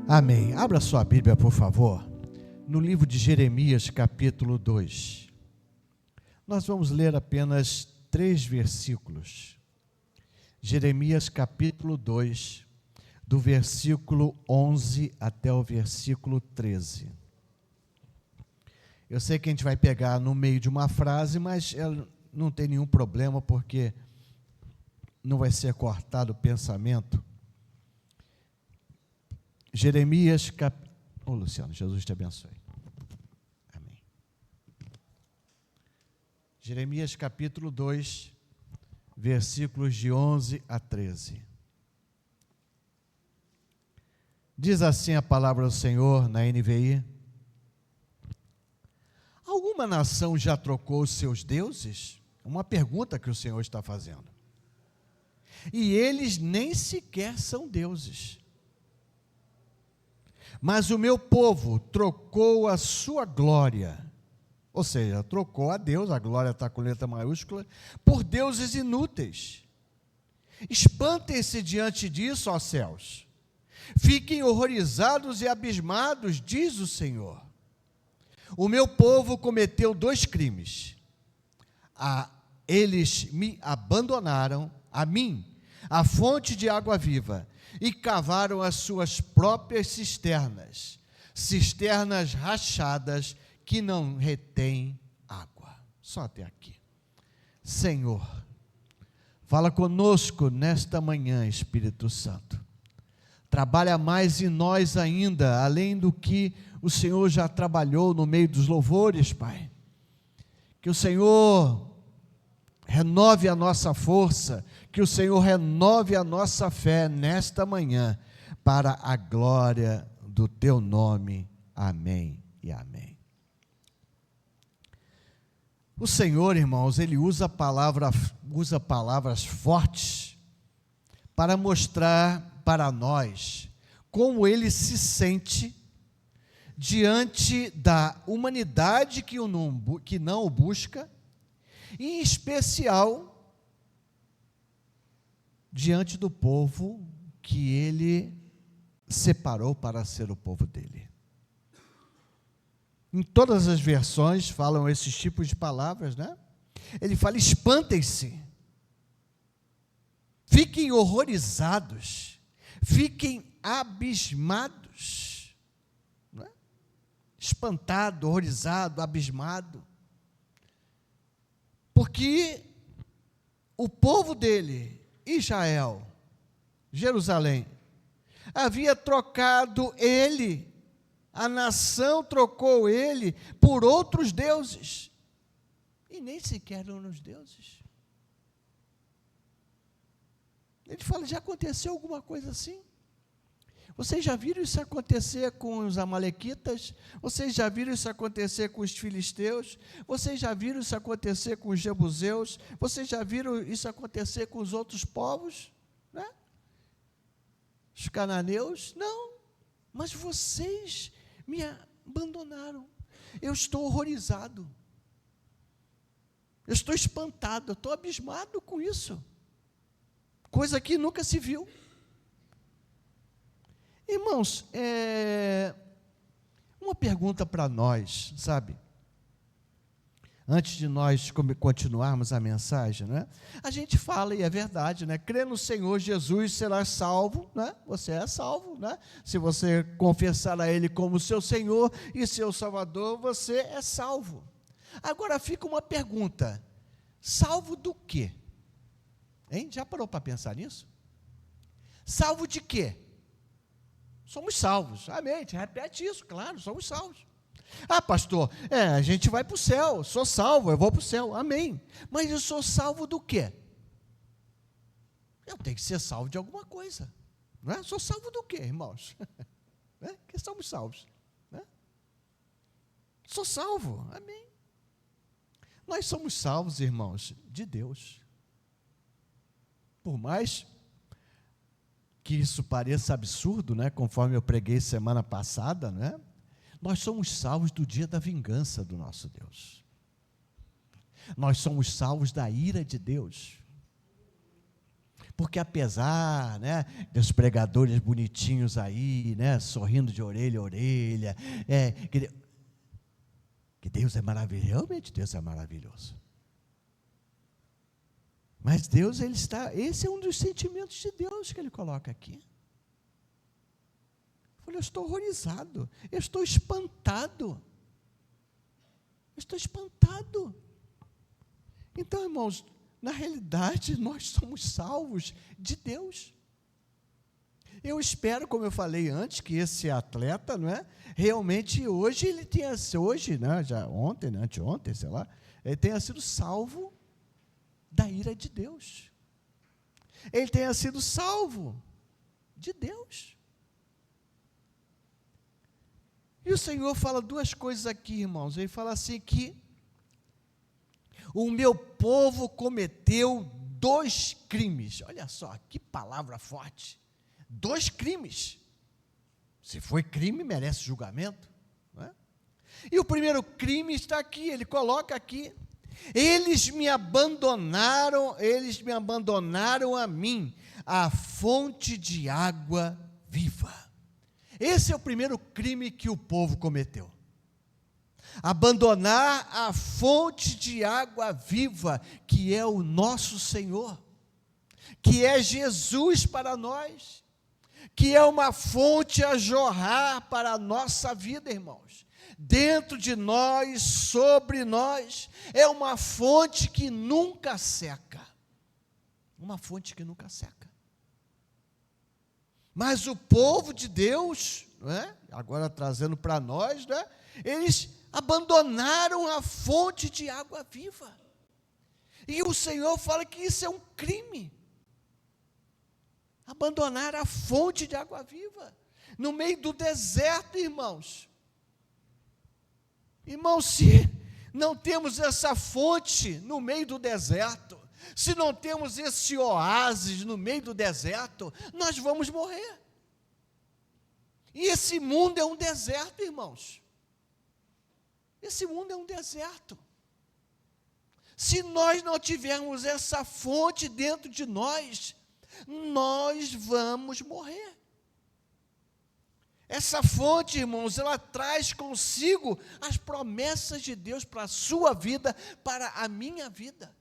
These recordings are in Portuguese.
Amém. Abra sua Bíblia, por favor, no livro de Jeremias, capítulo 2. Nós vamos ler apenas 3 versículos. Jeremias, capítulo 2, do versículo 11 até o versículo 13. Eu sei que a gente vai pegar no meio de uma frase, mas não tem nenhum problema, porque não vai ser cortado o pensamento. Jeremias, Luciano, Jesus te abençoe. Amém. Jeremias, capítulo 2, versículos de 11 a 13. Diz assim a palavra do Senhor na NVI: Alguma nação já trocou os seus deuses? Uma pergunta que o Senhor está fazendo. E eles nem sequer são deuses. Mas o meu povo trocou a sua glória, ou seja, trocou a Deus, a glória está com letra maiúscula, por deuses inúteis. Espantem-se diante disso, ó céus. Fiquem horrorizados e abismados, diz o Senhor. O meu povo cometeu 2 crimes. Eles me abandonaram, a mim, a fonte de água viva, e cavaram as suas próprias cisternas, cisternas rachadas que não retêm água. Só até aqui. Senhor, fala conosco nesta manhã, Espírito Santo. Trabalha mais em nós ainda, além do que o Senhor já trabalhou no meio dos louvores, Pai. Que o Senhor renove a nossa força, que o Senhor renove a nossa fé nesta manhã, para a glória do Teu nome. Amém e amém. O Senhor, irmãos, Ele usa palavras fortes para mostrar para nós como Ele se sente diante da humanidade que não o busca, e em especial diante do povo que Ele separou para ser o povo dele. Em todas as versões falam esses tipos de palavras, né? Ele fala: espantem-se, fiquem horrorizados, fiquem abismados, não é? Espantado, horrorizado, abismado, porque o povo dele, Israel, Jerusalém, havia trocado ele, a nação trocou ele por outros deuses, e nem sequer eram os deuses. Ele fala: já aconteceu alguma coisa assim? Vocês já viram isso acontecer com os amalequitas? Vocês já viram isso acontecer com os filisteus? Vocês já viram isso acontecer com os jebuseus? Vocês já viram isso acontecer com os outros povos? Né? Os cananeus? Não. Mas vocês me abandonaram. Eu estou horrorizado. Eu estou espantado, eu estou abismado com isso. Coisa que nunca se viu. Irmãos, uma pergunta para nós, sabe? Antes de nós continuarmos a mensagem, né? A gente fala, e é verdade, né? Crê no Senhor Jesus, será salvo, né? Você é salvo, né? Se você confessar a Ele como seu Senhor e seu Salvador, você é salvo. Agora fica uma pergunta: salvo do quê? Hein? Já parou para pensar nisso? Salvo de quê? Somos salvos. Amém. Repete isso, claro, somos salvos. Ah, pastor, a gente vai para o céu, sou salvo, eu vou para o céu. Amém. Mas eu sou salvo do quê? Eu tenho que ser salvo de alguma coisa. Não é? Sou salvo do quê, irmãos? Que somos salvos. Né? Sou salvo. Amém. Nós somos salvos, irmãos, de Deus. Por mais que isso pareça absurdo, né? Conforme eu preguei semana passada, né? Nós somos salvos do dia da vingança do nosso Deus. Nós somos salvos da ira de Deus. Porque apesar, né, dos pregadores bonitinhos aí, né, sorrindo de orelha a orelha, que Deus é maravilhoso, realmente Deus é maravilhoso. Mas Deus, esse é um dos sentimentos de Deus que Ele coloca aqui. Eu falei, eu estou horrorizado, eu estou espantado. Eu estou espantado. Então, irmãos, na realidade, nós somos salvos de Deus. Eu espero, como eu falei antes, que esse atleta, não é, realmente hoje ele tenha, né, já ontem, né, anteontem, sei lá, ele tenha sido salvo da ira de Deus. Ele tenha sido salvo de Deus. E o Senhor fala duas coisas aqui, irmãos. Ele fala assim que o meu povo cometeu 2 crimes. Olha só, que palavra forte. 2 crimes. Se foi crime, merece julgamento. Não é? E o primeiro crime está aqui, ele coloca aqui. Eles me abandonaram a mim, a fonte de água viva. Esse é o primeiro crime que o povo cometeu. Abandonar a fonte de água viva, que é o nosso Senhor, que é Jesus para nós, que é uma fonte a jorrar para a nossa vida, irmãos. Dentro de nós, sobre nós, é uma fonte que nunca seca. Uma fonte que nunca seca. Mas o povo de Deus, não é? Agora trazendo para nós, não é? Eles abandonaram a fonte de água viva. E o Senhor fala que isso é um crime. Abandonar a fonte de água viva. No meio do deserto, irmãos. Irmãos, se não temos essa fonte no meio do deserto, se não temos esse oásis no meio do deserto, nós vamos morrer. E esse mundo é um deserto, irmãos. Esse mundo é um deserto. Se nós não tivermos essa fonte dentro de nós, nós vamos morrer. Essa fonte, irmãos, ela traz consigo as promessas de Deus para a sua vida, para a minha vida.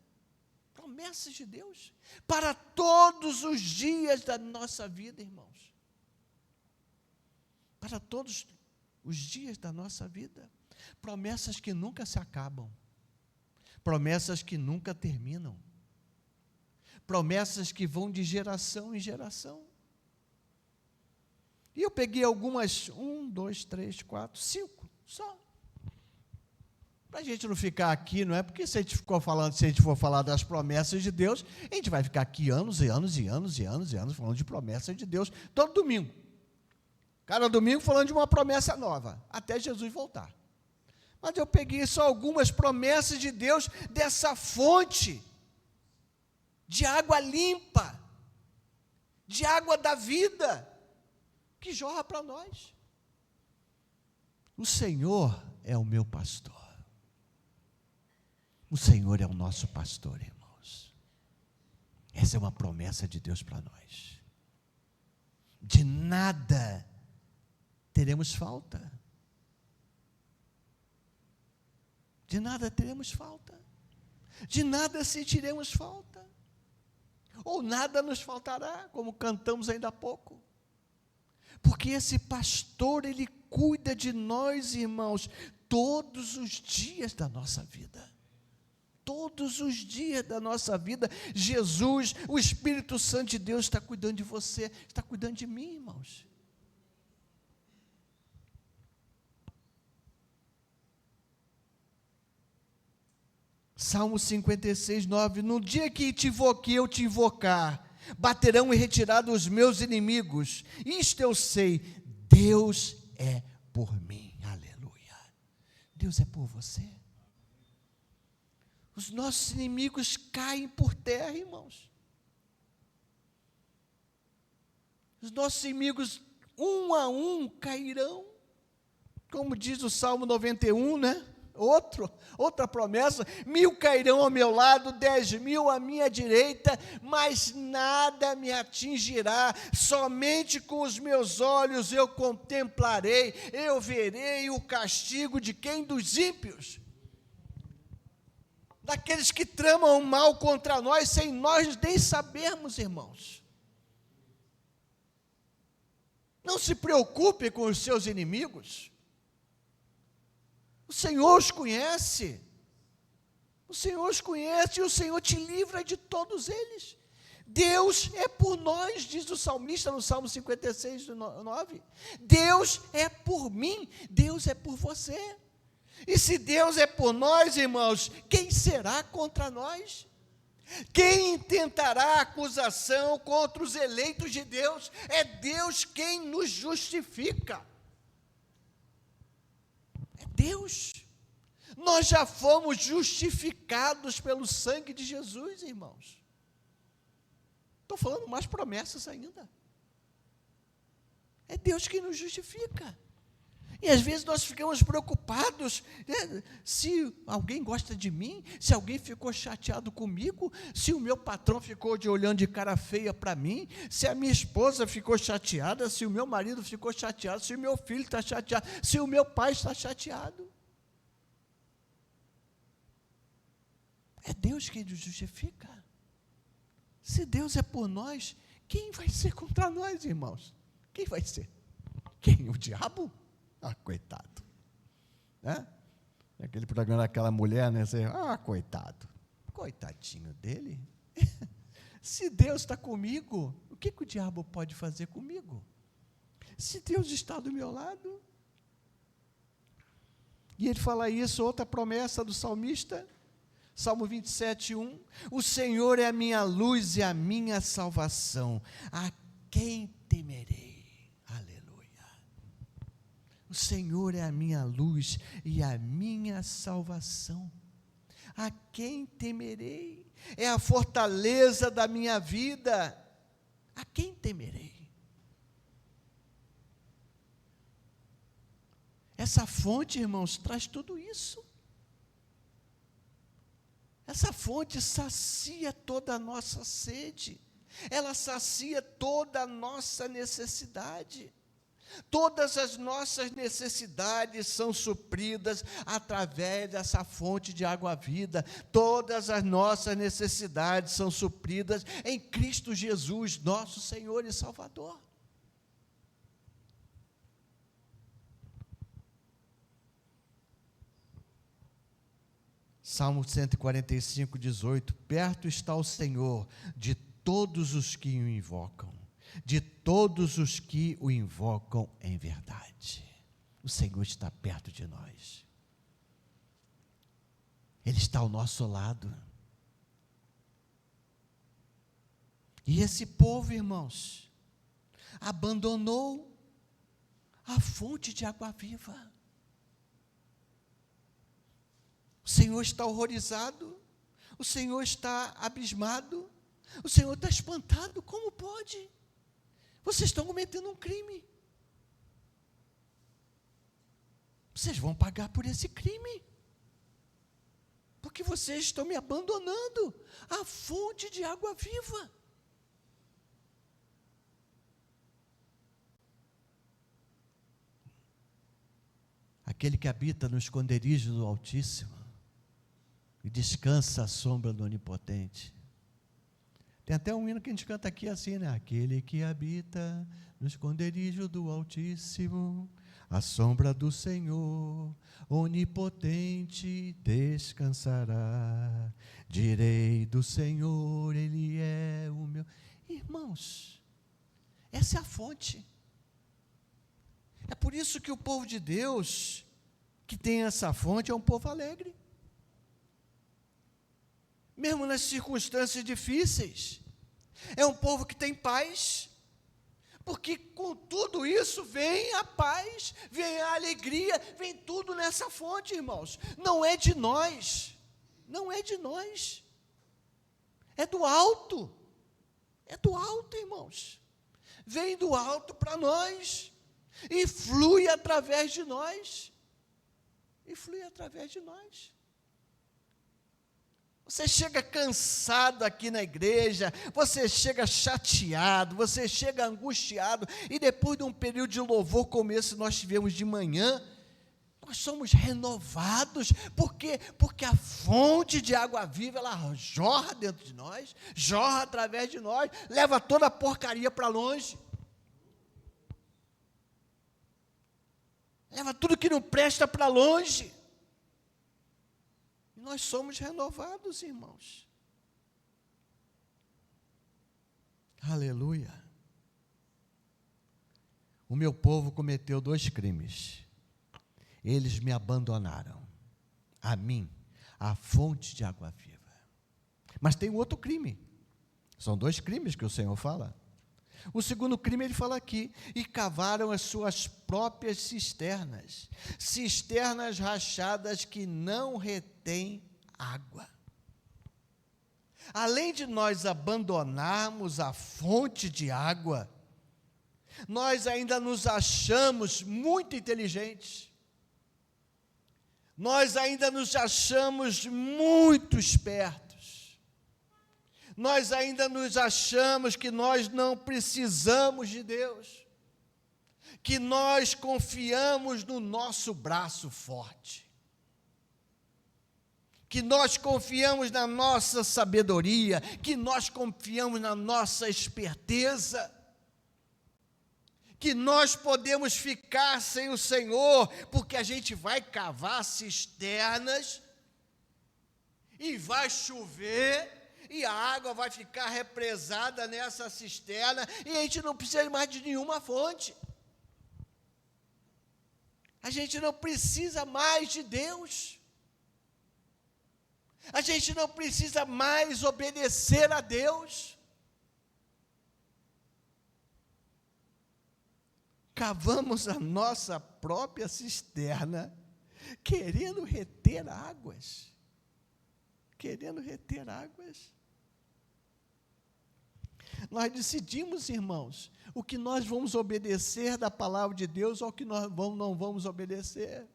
Promessas de Deus para todos os dias da nossa vida, irmãos. Para todos os dias da nossa vida. Promessas que nunca se acabam. Promessas que nunca terminam. Promessas que vão de geração em geração. E eu peguei algumas, 1, 2, 3, 4, 5, só. Para a gente não ficar aqui, não é? Porque se a gente for falar das promessas de Deus, a gente vai ficar aqui anos e anos e anos e anos e anos falando de promessas de Deus, todo domingo. Cada domingo falando de uma promessa nova, até Jesus voltar. Mas eu peguei só algumas promessas de Deus dessa fonte de água limpa, de água da vida, que jorra para nós. O Senhor é o meu pastor. O Senhor é o nosso pastor, irmãos. Essa é uma promessa de Deus para nós. De nada teremos falta. De nada teremos falta. De nada sentiremos falta. Ou nada nos faltará, como cantamos ainda há pouco. Porque esse pastor, ele cuida de nós, irmãos, todos os dias da nossa vida. Todos os dias da nossa vida, Jesus, o Espírito Santo de Deus está cuidando de você, está cuidando de mim, irmãos. Salmo 56, 9, no dia que eu te invocar, baterão em retirada os meus inimigos, isto eu sei, Deus é por mim, aleluia, Deus é por você. Os nossos inimigos caem por terra, irmãos. Os nossos inimigos, um a um, cairão. Como diz o Salmo 91, né? outra promessa: 1.000 cairão ao meu lado, 10.000 à minha direita, mas nada me atingirá. Somente com os meus olhos eu contemplarei, eu verei o castigo de quem? Dos ímpios, daqueles que tramam o mal contra nós, sem nós nem sabermos, irmãos. Não se preocupe com os seus inimigos. O Senhor os conhece. O Senhor os conhece e o Senhor te livra de todos eles. Deus é por nós, diz o salmista no Salmo 56, 9. Deus é por mim, Deus é por você. E se Deus é por nós, irmãos, quem será contra nós? Quem intentará acusação contra os eleitos de Deus? É Deus quem nos justifica. É Deus. Nós já fomos justificados pelo sangue de Jesus, irmãos. Estou falando mais promessas ainda. É Deus quem nos justifica. E às vezes nós ficamos preocupados, né? Se alguém gosta de mim, se alguém ficou chateado comigo, se o meu patrão ficou olhando de cara feia para mim, se a minha esposa ficou chateada, se o meu marido ficou chateado, se o meu filho está chateado, se o meu pai está chateado. É Deus quem nos justifica. Se Deus é por nós, quem vai ser contra nós, irmãos? Quem vai ser? Quem? O diabo? Ah, coitado. Né? Aquele programa daquela mulher, né? Você, coitado. Coitadinho dele. Se Deus está comigo, o que o diabo pode fazer comigo? Se Deus está do meu lado. E ele fala isso, outra promessa do salmista, Salmo 27, 1. O Senhor é a minha luz e a minha salvação. A quem temerei? O Senhor é a minha luz e a minha salvação. A quem temerei? É a fortaleza da minha vida. A quem temerei? Essa fonte, irmãos, traz tudo isso. Essa fonte sacia toda a nossa sede. Ela sacia toda a nossa necessidade. Todas as nossas necessidades são supridas através dessa fonte de água-vida. Todas as nossas necessidades são supridas em Cristo Jesus, nosso Senhor e Salvador. Salmo 145, 18. Perto está o Senhor de todos os que o invocam, de todos os que o invocam em verdade. O Senhor está perto de nós. Ele está ao nosso lado. E esse povo, irmãos, abandonou a fonte de água viva. O Senhor está horrorizado, o Senhor está abismado, o Senhor está espantado. Como pode? Vocês estão cometendo um crime. Vocês vão pagar por esse crime. Porque vocês estão me abandonando a fonte de água viva. Aquele que habita no esconderijo do Altíssimo e descansa à sombra do Onipotente. Tem até um hino que a gente canta aqui assim, né? Aquele que habita no esconderijo do Altíssimo, à sombra do Senhor, onipotente descansará. Direi do Senhor, Ele é o meu. Irmãos, essa é a fonte. É por isso que o povo de Deus, que tem essa fonte, é um povo alegre. Mesmo nas circunstâncias difíceis, é um povo que tem paz, porque com tudo isso vem a paz, vem a alegria, vem tudo nessa fonte, irmãos. Não é de nós, não é de nós, é do alto, irmãos. Vem do alto para nós e flui através de nós. e flui através de nós. Você chega cansado aqui na igreja, você chega chateado, você chega angustiado, e depois de um período de louvor como esse nós tivemos de manhã, nós somos renovados. Por quê? Porque a fonte de água viva, ela jorra dentro de nós, jorra através de nós, leva toda a porcaria para longe. Leva tudo que não presta para longe. E nós somos renovados, irmãos. Aleluia. O meu povo cometeu 2 crimes. Eles me abandonaram, a mim, a fonte de água viva. Mas tem outro crime. São 2 crimes que o Senhor fala. O segundo crime ele fala aqui: e cavaram as suas próprias cisternas, cisternas rachadas que não retêm água. Além de nós abandonarmos a fonte de água, nós ainda nos achamos muito inteligentes, nós ainda nos achamos muito espertos, nós ainda nos achamos que nós não precisamos de Deus, que nós confiamos no nosso braço forte, que nós confiamos na nossa sabedoria, que nós confiamos na nossa esperteza, que nós podemos ficar sem o Senhor, porque a gente vai cavar cisternas, e vai chover, e a água vai ficar represada nessa cisterna, e a gente não precisa mais de nenhuma fonte. A gente não precisa mais de Deus. A gente não precisa mais obedecer a Deus. Cavamos a nossa própria cisterna, querendo reter águas. Querendo reter águas. Nós decidimos, irmãos, o que nós vamos obedecer da palavra de Deus ou o que nós não vamos obedecer.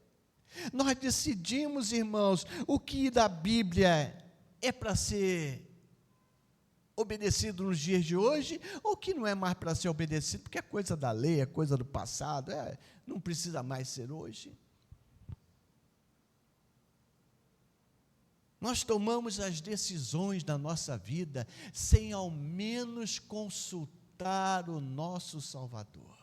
Nós decidimos, irmãos, o que da Bíblia é para ser obedecido nos dias de hoje, ou o que não é mais para ser obedecido, porque é coisa da lei, é coisa do passado, não precisa mais ser hoje. Nós tomamos as decisões da nossa vida sem ao menos consultar o nosso Salvador.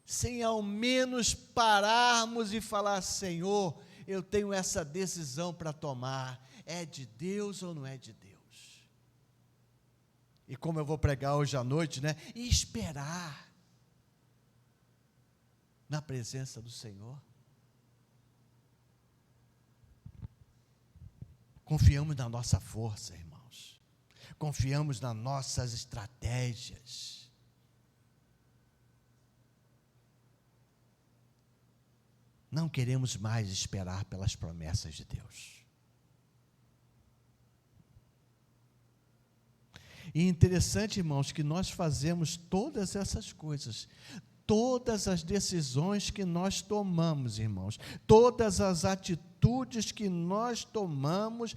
Sem ao menos pararmos e falar: Senhor, eu tenho essa decisão para tomar, é de Deus ou não é de Deus? E como eu vou pregar hoje à noite, e esperar na presença do Senhor. Confiamos na nossa força, irmãos. Confiamos nas nossas estratégias. Não queremos mais esperar pelas promessas de Deus. E é interessante, irmãos, que nós fazemos todas essas coisas, todas as decisões que nós tomamos, irmãos, todas as atitudes que nós tomamos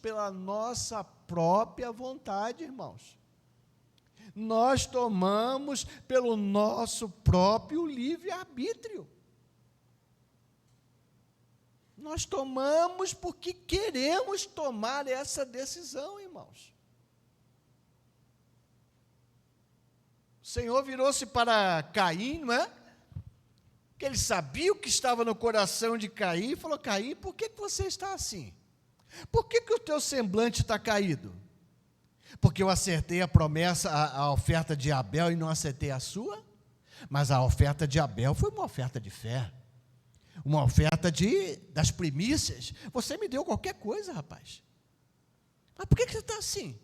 pela nossa própria vontade, irmãos. Nós tomamos pelo nosso próprio livre-arbítrio. Nós tomamos porque queremos tomar essa decisão, irmãos. O Senhor virou-se para Caim, não é? Que ele sabia o que estava no coração de Caim, e falou: Caim, por que você está assim? Por que o teu semblante está caído? Porque eu acertei a promessa, a oferta de Abel e não acertei a sua? Mas a oferta de Abel foi uma oferta de fé, uma oferta das primícias. Você me deu qualquer coisa, rapaz. Mas por que você está assim?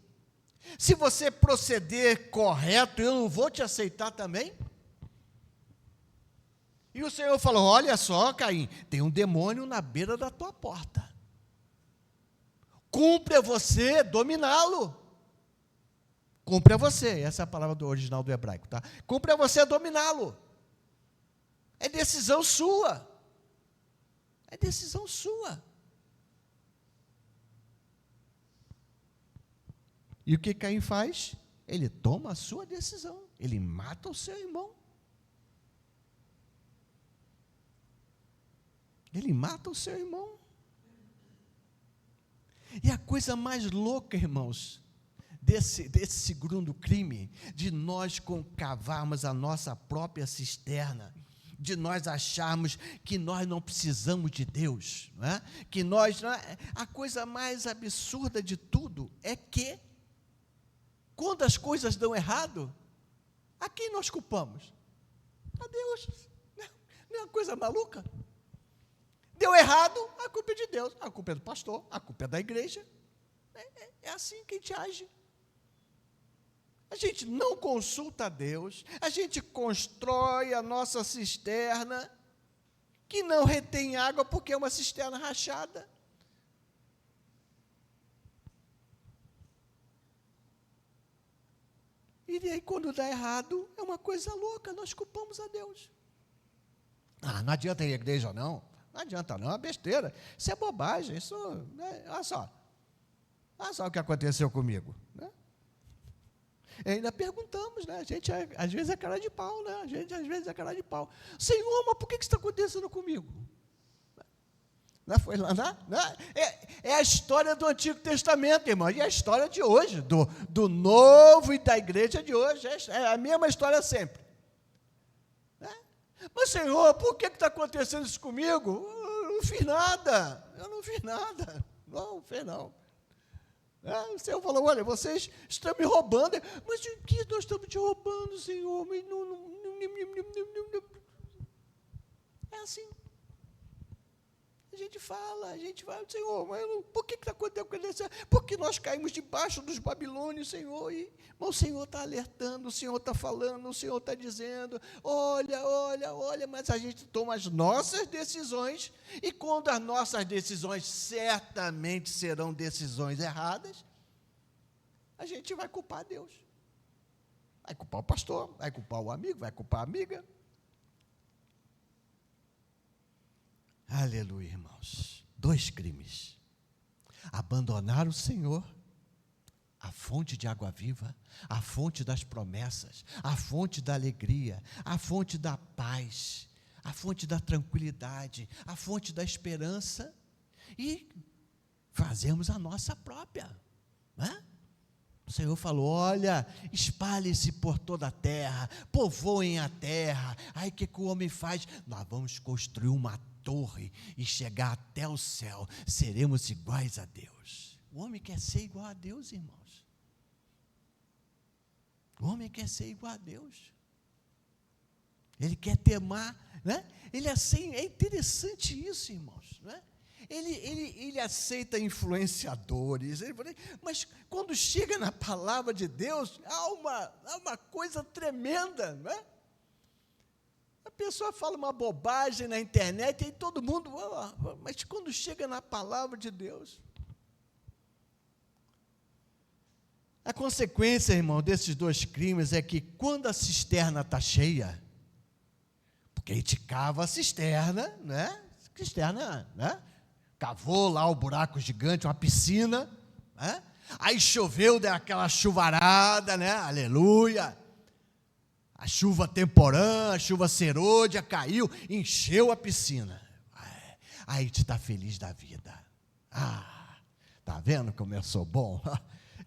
Se você proceder correto, eu não vou te aceitar também? E o Senhor falou: olha só, Caim, tem um demônio na beira da tua porta. Cumpre a você dominá-lo. Cumpre a você, essa é a palavra do original do hebraico, tá? Cumpre a você dominá-lo. É decisão sua. É decisão sua. E o que Caim faz? Ele toma a sua decisão. Ele mata o seu irmão. Ele mata o seu irmão. E a coisa mais louca, irmãos, desse segundo crime, de nós concavarmos a nossa própria cisterna, de nós acharmos que nós não precisamos de Deus, não é? Que nós, não é? A coisa mais absurda de tudo é que, quando as coisas dão errado, a quem nós culpamos? A Deus. Não é uma coisa maluca? Deu errado, a culpa é de Deus, a culpa é do pastor, a culpa é da igreja. É assim que a gente age. A gente não consulta a Deus, a gente constrói a nossa cisterna, que não retém água porque é uma cisterna rachada. E aí, quando dá errado, é uma coisa louca, nós culpamos a Deus. Não adianta ir à igreja, não. Não adianta, não, é besteira. Isso é bobagem. Isso, né? Olha só o que aconteceu comigo. Né? E ainda perguntamos, né? A gente, às vezes, é cara de pau, né? A gente, às vezes, é cara de pau. Senhor, mas por que isso está acontecendo comigo? Não foi lá, não? É a história do Antigo Testamento, irmão, e a história de hoje, do Novo e da igreja de hoje, é a mesma história sempre. Né? Mas, Senhor, por que está acontecendo isso comigo? Eu não fiz nada, não fiz não. O Senhor falou, olha, vocês estão me roubando. Mas de que nós estamos te roubando, Senhor? É assim. A gente vai, Senhor, mas por que está acontecendo? Porque nós caímos debaixo dos babilônios, Senhor, e o Senhor está alertando, o Senhor está falando, o Senhor está dizendo, olha, mas a gente toma as nossas decisões, e quando as nossas decisões certamente serão decisões erradas, a gente vai culpar Deus, vai culpar o pastor, vai culpar o amigo, vai culpar a amiga. Aleluia, irmãos. 2 crimes: abandonar o Senhor, a fonte de água viva, a fonte das promessas, a fonte da alegria, a fonte da paz, a fonte da tranquilidade, a fonte da esperança, e fazemos a nossa própria, né? O Senhor falou, olha, espalhe-se por toda a terra, povoem a terra. Aí o que o homem faz? Nós vamos construir uma torre e chegar até o céu, seremos iguais a Deus. O homem quer ser igual a Deus, irmãos. O homem quer ser igual a Deus. Ele quer temar, né? Ele assim, é interessante isso, irmãos, né? Ele aceita influenciadores, mas quando chega na palavra de Deus, há uma coisa tremenda, não é? A pessoa fala uma bobagem na internet e todo mundo, mas quando chega na palavra de Deus, a consequência, irmão, desses 2 crimes é que quando a cisterna está cheia, porque a gente cava a cisterna, né? Cavou lá o buraco gigante, uma piscina, né? Aí choveu, deu aquela chuvarada, né? Aleluia! A chuva temporã, a chuva serôdia caiu, encheu a piscina. Aí a gente está feliz da vida. Tá vendo como eu sou bom?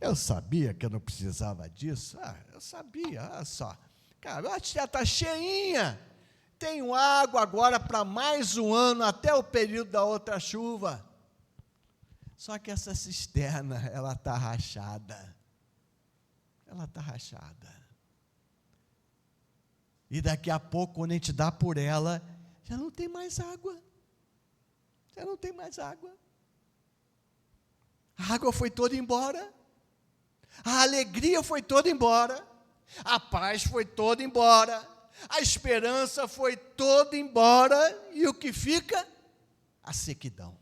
Eu sabia que eu não precisava disso. Eu sabia, olha só. Cara, a já está cheinha. Tenho água agora para mais um ano, até o período da outra chuva. Só que essa cisterna, ela está rachada. Ela está rachada. E daqui a pouco, quando a gente dá por ela, já não tem mais água. Já não tem mais água. A água foi toda embora. A alegria foi toda embora. A paz foi toda embora. A esperança foi toda embora. E o que fica? A sequidão.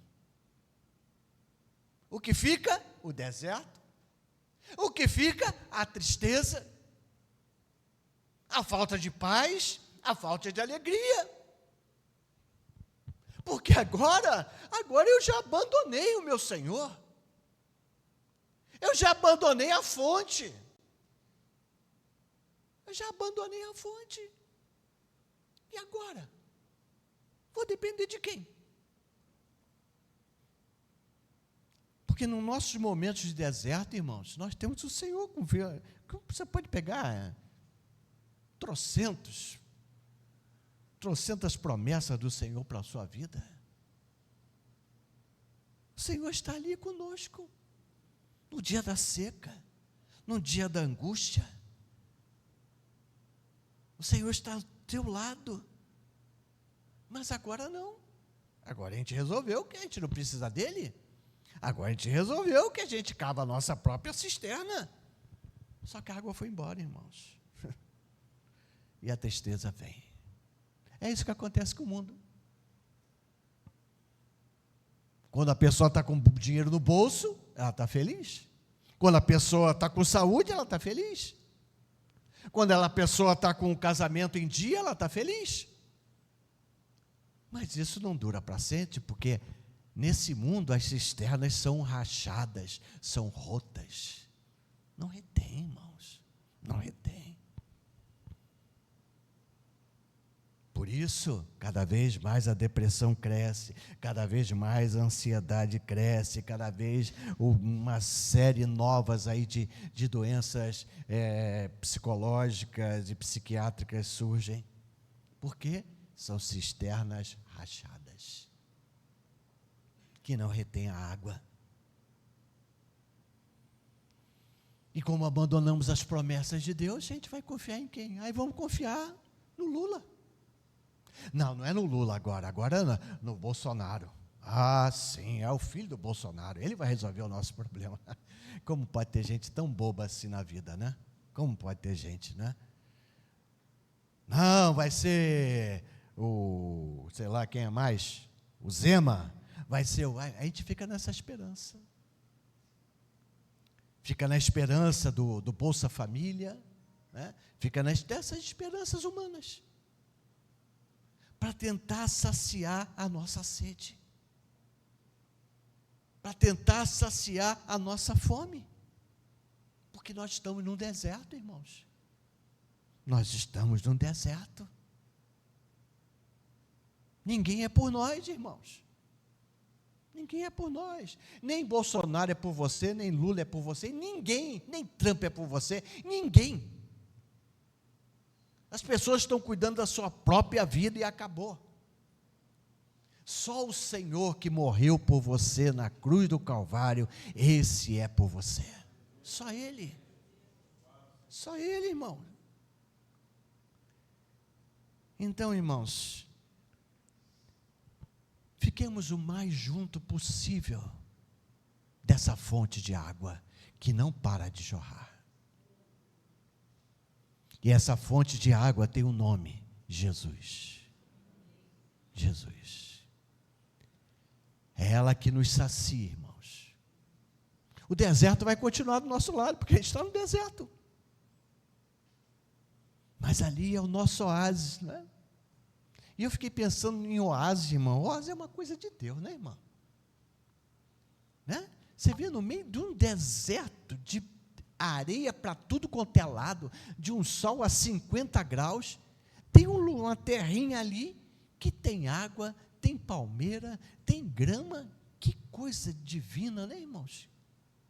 O que fica? O deserto. O que fica? A tristeza. A falta de paz, a falta de alegria. Porque agora eu já abandonei o meu Senhor. Eu já abandonei a fonte. Eu já abandonei a fonte. E agora? Vou depender de quem? Porque nos nossos momentos de deserto, irmãos, nós temos o Senhor. Você pode pegar trocentas promessas do Senhor para a sua vida. O Senhor está ali conosco, no dia da seca, no dia da angústia. O Senhor está ao teu lado. Mas agora não. Agora a gente resolveu que a gente não precisa dele. Agora a gente resolveu que a gente cava a nossa própria cisterna. Só que a água foi embora, irmãos. E a tristeza vem. É isso que acontece com o mundo. Quando a pessoa está com dinheiro no bolso, ela está feliz. Quando a pessoa está com saúde, ela está feliz. Quando a pessoa está com o casamento em dia, ela está feliz. Mas isso não dura para sempre, porque nesse mundo as cisternas são rachadas, são rotas. Não retém, irmãos. Não retém. Por isso, cada vez mais a depressão cresce, cada vez mais a ansiedade cresce, cada vez uma série novas aí de doenças psicológicas e psiquiátricas surgem. Por quê? São cisternas rachadas, que não retêm a água. E como abandonamos as promessas de Deus, a gente vai confiar em quem? Aí vamos confiar no Lula. Não é no Lula agora é no Bolsonaro. Ah, sim, é o filho do Bolsonaro, ele vai resolver o nosso problema. Como pode ter gente tão boba assim na vida, né? Como pode ter gente, né? Não, vai ser sei lá quem é mais, o Zema, vai ser a gente fica nessa esperança. Fica na esperança do Bolsa Família, né? Fica dessas esperanças humanas, para tentar saciar a nossa sede, para tentar saciar a nossa fome, porque nós estamos num deserto, irmãos. Nós estamos num deserto. Ninguém é por nós, irmãos. Ninguém é por nós. Nem Bolsonaro é por você, nem Lula é por você, ninguém, nem Trump é por você, ninguém. As pessoas estão cuidando da sua própria vida e acabou. Só o Senhor que morreu por você na cruz do Calvário, esse é por você. Só Ele. Só Ele, irmão. Então, irmãos, fiquemos o mais junto possível dessa fonte de água que não para de jorrar. E essa fonte de água tem um nome: Jesus. Jesus. É ela que nos sacia, irmãos. O deserto vai continuar do nosso lado, porque a gente está no deserto. Mas ali é o nosso oásis, né? E eu fiquei pensando em oásis, irmão. Oásis é uma coisa de Deus, né, irmão? Né? Você vê no meio de um deserto, de areia para tudo quanto é lado, de um sol a 50 graus, tem uma terrinha ali que tem água, tem palmeira, tem grama. Que coisa divina, né, irmãos?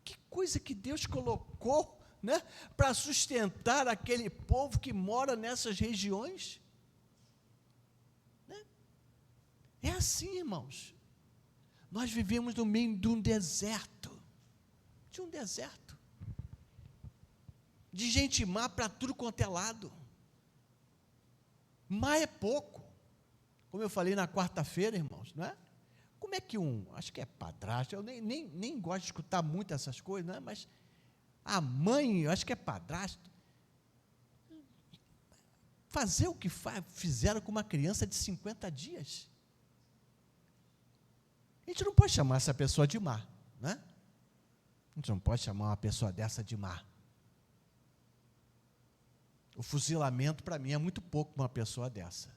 Que coisa que Deus colocou, né, para sustentar aquele povo que mora nessas regiões. Né? É assim, irmãos. Nós vivemos no meio de um deserto, de gente má para tudo quanto é lado. Má é pouco. Como eu falei na quarta-feira, irmãos, não é? Como é que acho que é padrasto, eu nem gosto de escutar muito essas coisas, não é? Mas a mãe, eu acho que é padrasto, fazer o que fizeram com uma criança de 50 dias. A gente não pode chamar essa pessoa de má, né? A gente não pode chamar uma pessoa dessa de má. O fuzilamento, para mim, é muito pouco para uma pessoa dessa.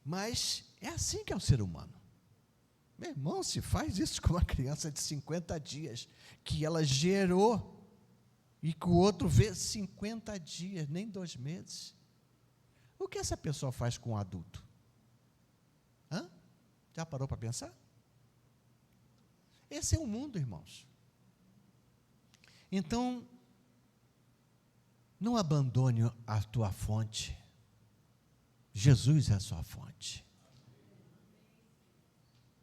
Mas É assim que é o ser humano. Meu irmão, se faz isso com uma criança de 50 dias, que ela gerou, e que o outro vê 50 dias, nem 2 meses. O que essa pessoa faz com um adulto? Hã? Já parou para pensar? Esse é o mundo, irmãos. Então, não abandone a tua fonte. Jesus é a sua fonte.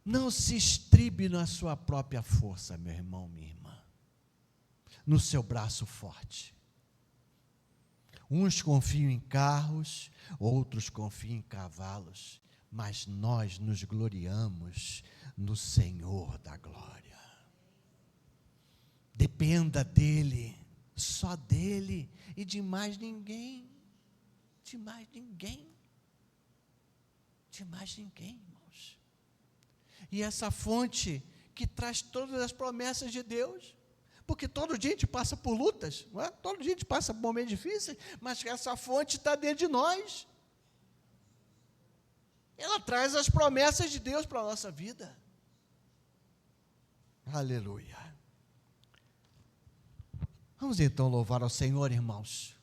Não se estribe na sua própria força, meu irmão, minha irmã. No seu braço forte. Uns confiam em carros, outros confiam em cavalos, mas nós nos gloriamos no Senhor da glória. Dependa dele, só dele e de mais ninguém. De mais ninguém. De mais ninguém, irmãos. E essa fonte que traz todas as promessas de Deus, porque todo dia a gente passa por lutas, não é? Todo dia a gente passa por momentos difíceis, mas essa fonte está dentro de nós. Ela traz as promessas de Deus para a nossa vida. Aleluia. Vamos então louvar ao Senhor, irmãos.